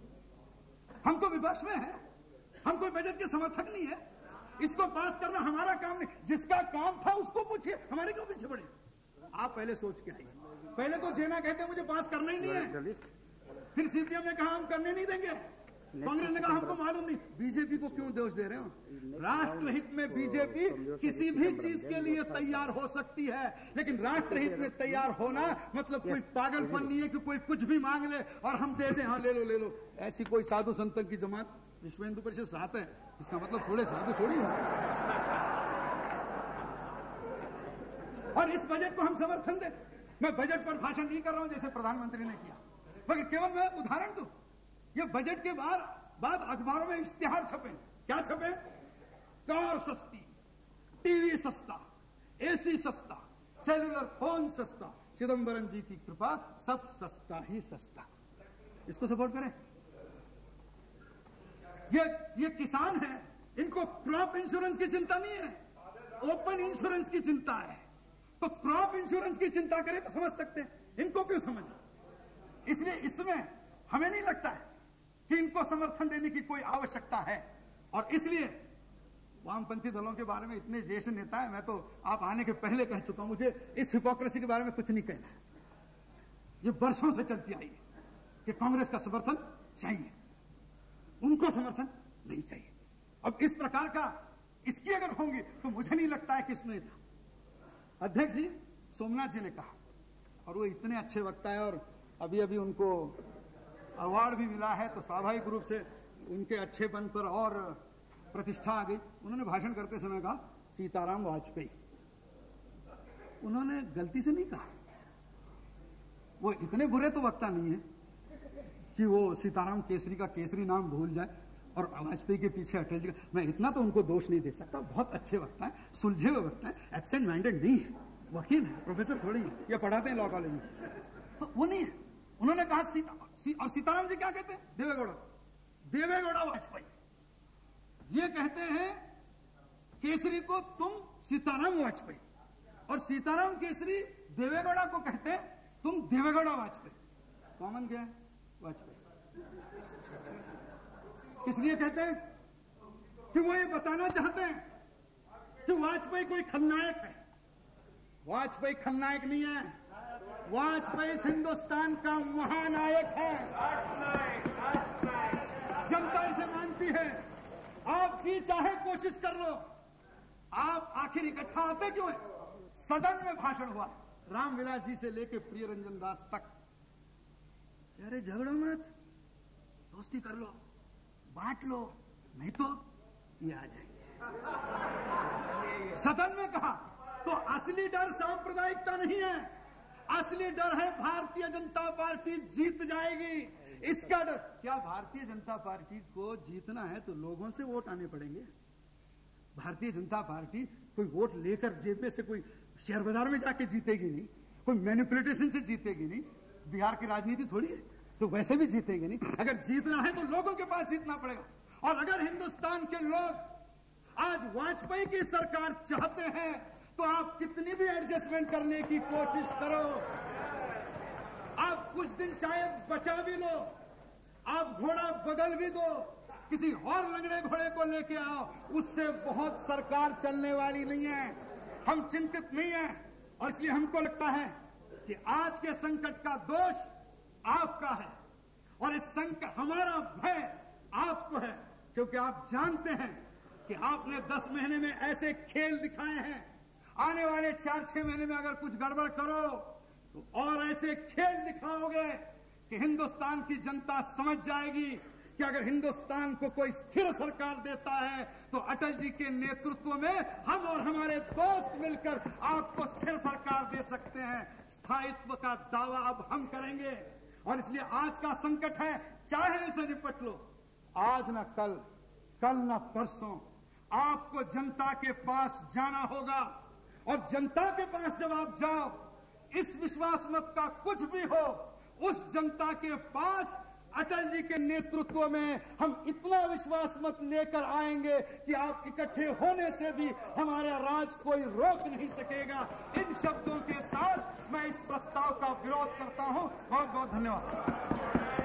हम तो विपक्ष में हैं, हम कोई बजट के समर्थक नहीं है। इसको पास करना हमारा काम नहीं, जिसका काम था उसको पूछिए, हमारे क्यों पीछे पड़े? आप पहले सोच के आइए। पहले तो जेना कहते मुझे पास करना ही नहीं है, फिर सीपीएम ने कहा हम करने नहीं देंगे, कांग्रेस ने कहा हमको मालूम नहीं। बीजेपी को क्यों दोष दे रहे हो? राष्ट्रहित में बीजेपी किसी भी चीज के लिए तैयार हो सकती है, लेकिन राष्ट्रहित में तैयार होना मतलब कोई पागलपन नहीं है कि कोई कुछ भी मांग ले और हम दे दें, हाँ ले लो। ऐसी कोई साधु संतों की जमात विश्व हिंदू परिषद साथ है, इसका मतलब थोड़े साधु थोड़ी है। और इस बजट को हम समर्थन दें। मैं बजट पर भाषण नहीं कर रहा हूं जैसे प्रधानमंत्री ने किया, मगर केवल मैं उदाहरण दूं। ये बजट के बाद अखबारों में इश्तिहार छपे। क्या छपे? कार सस्ती, टीवी सस्ता, एसी सस्ता, सेलुलर फोन सस्ता, चिदंबरम जी की कृपा सब सस्ता ही सस्ता। इसको सपोर्ट करें। ये किसान है, इनको क्रॉप इंश्योरेंस की चिंता नहीं है, ओपन इंश्योरेंस की चिंता है। तो क्रॉप इंश्योरेंस की चिंता करें तो समझ सकते हैं, इनको क्यों समझ? इसलिए इसमें हमें नहीं लगता है कि इनको समर्थन देने की कोई आवश्यकता है। और इसलिए वामपंथी दलों के बारे में इतने ज्येष्ठ नेता है, मैं तो आप आने के पहले कह चुका हूं, मुझे इस हिपोक्रेसी के बारे में कुछ नहीं कहना है। ये वर्षों से चलती आई है कि कांग्रेस का समर्थन चाहिए, उनको समर्थन नहीं चाहिए। अब इस प्रकार का इसकी अगर होंगी तो मुझे नहीं लगता है कि इसमें था। अध्यक्ष जी सोमनाथ जी ने कहा, और वो इतने अच्छे वक्ता है और अभी अभी उनको अवार्ड भी मिला है, तो स्वाभाविक रूप से उनके अच्छेपन पर और प्रतिष्ठा आ गई। उन्होंने भाषण करते समय कहा सीताराम वाजपेयी। उन्होंने गलती से नहीं कहा, वो इतने बुरे तो वक्ता नहीं है कि वो सीताराम केसरी का केसरी नाम भूल जाए और वाजपेयी के पीछे अटल जी का। मैं इतना तो उनको दोष नहीं दे सकता, बहुत अच्छे वक्ता है, सुलझे हुए वक्ता है, एब्सेंट माइंडेड नहीं है, वकील है, प्रोफेसर थोड़ी है, या पढ़ाते हैं लॉ कॉलेज में, तो वो नहीं है। उन्होंने कहा और सीताराम जी क्या कहते हैं? देवेगौड़ा वाजपेयी। ये कहते हैं केसरी को तुम सीताराम वाजपेयी, और सीताराम केसरी देवेगौड़ा को कहते हैं तुम देवेगौड़ा वाजपेयी। कॉमन क्या है? वाजपेयी। इसलिए कहते हैं कि वो ये बताना चाहते हैं कि वाजपेयी कोई खलनायक है। वाजपेयी खलनायक नहीं है, वाजपेयी इस हिंदुस्तान का महानायक है। जनता इसे मानती है। आप जी चाहे कोशिश कर लो, आप आखिर इकट्ठा आते क्यों है? सदन में भाषण हुआ रामविलास जी से लेके प्रियरंजन दास तक, अरे झगड़ो मत, दोस्ती कर लो, बांट लो, नहीं तो ये आ जाएंगे। सदन में कहा तो असली डर सांप्रदायिकता नहीं है, असली डर है भारतीय जनता पार्टी जीत जाएगी, इसका डर। क्या भारतीय जनता पार्टी को जीतना है तो लोगों से वोट आने पड़ेंगे? भारतीय जनता पार्टी कोई वोट लेकर जेब में से कोई शेयर बाजार में जाके जीतेगी नहीं, कोई मैनिपुलेशन से जीतेगी नहीं। बिहार की राजनीति थोड़ी है, तो वैसे भी जीतेगी नहीं। अगर जीतना है तो लोगों के पास जीतना पड़ेगा। और अगर हिंदुस्तान के लोग आज वाजपेयी की सरकार चाहते हैं तो आप कितनी भी एडजस्टमेंट करने की कोशिश करो, आप कुछ दिन शायद बचा भी लो, आप घोड़ा बदल भी दो, किसी और लंगड़े घोड़े को लेके आओ, उससे बहुत सरकार चलने वाली नहीं है। हम चिंतित नहीं है और इसलिए हमको लगता है कि आज के संकट का दोष आपका है और इस संकट, हमारा भय आपको है, क्योंकि आप जानते हैं कि आपने 10 महीने में ऐसे खेल दिखाए हैं, आने वाले 4-6 महीने में अगर कुछ गड़बड़ करो तो और ऐसे खेल दिखाओगे कि हिंदुस्तान की जनता समझ जाएगी कि अगर हिंदुस्तान को कोई स्थिर सरकार देता है तो अटल जी के नेतृत्व में हम और हमारे दोस्त मिलकर आपको स्थिर सरकार दे सकते हैं। स्थायित्व का दावा अब हम करेंगे और इसलिए आज का संकट है, चाहे इसे निपट लो, आज न कल, कल न परसों आपको जनता के पास जाना होगा। और जनता के पास जब आप जाओ, इस विश्वास मत का कुछ भी हो, उस जनता के पास अटल जी के नेतृत्व में हम इतना विश्वास मत लेकर आएंगे कि आप इकट्ठे होने से भी हमारा राज कोई रोक नहीं सकेगा। इन शब्दों के साथ मैं इस प्रस्ताव का विरोध करता हूं। बहुत बहुत धन्यवाद।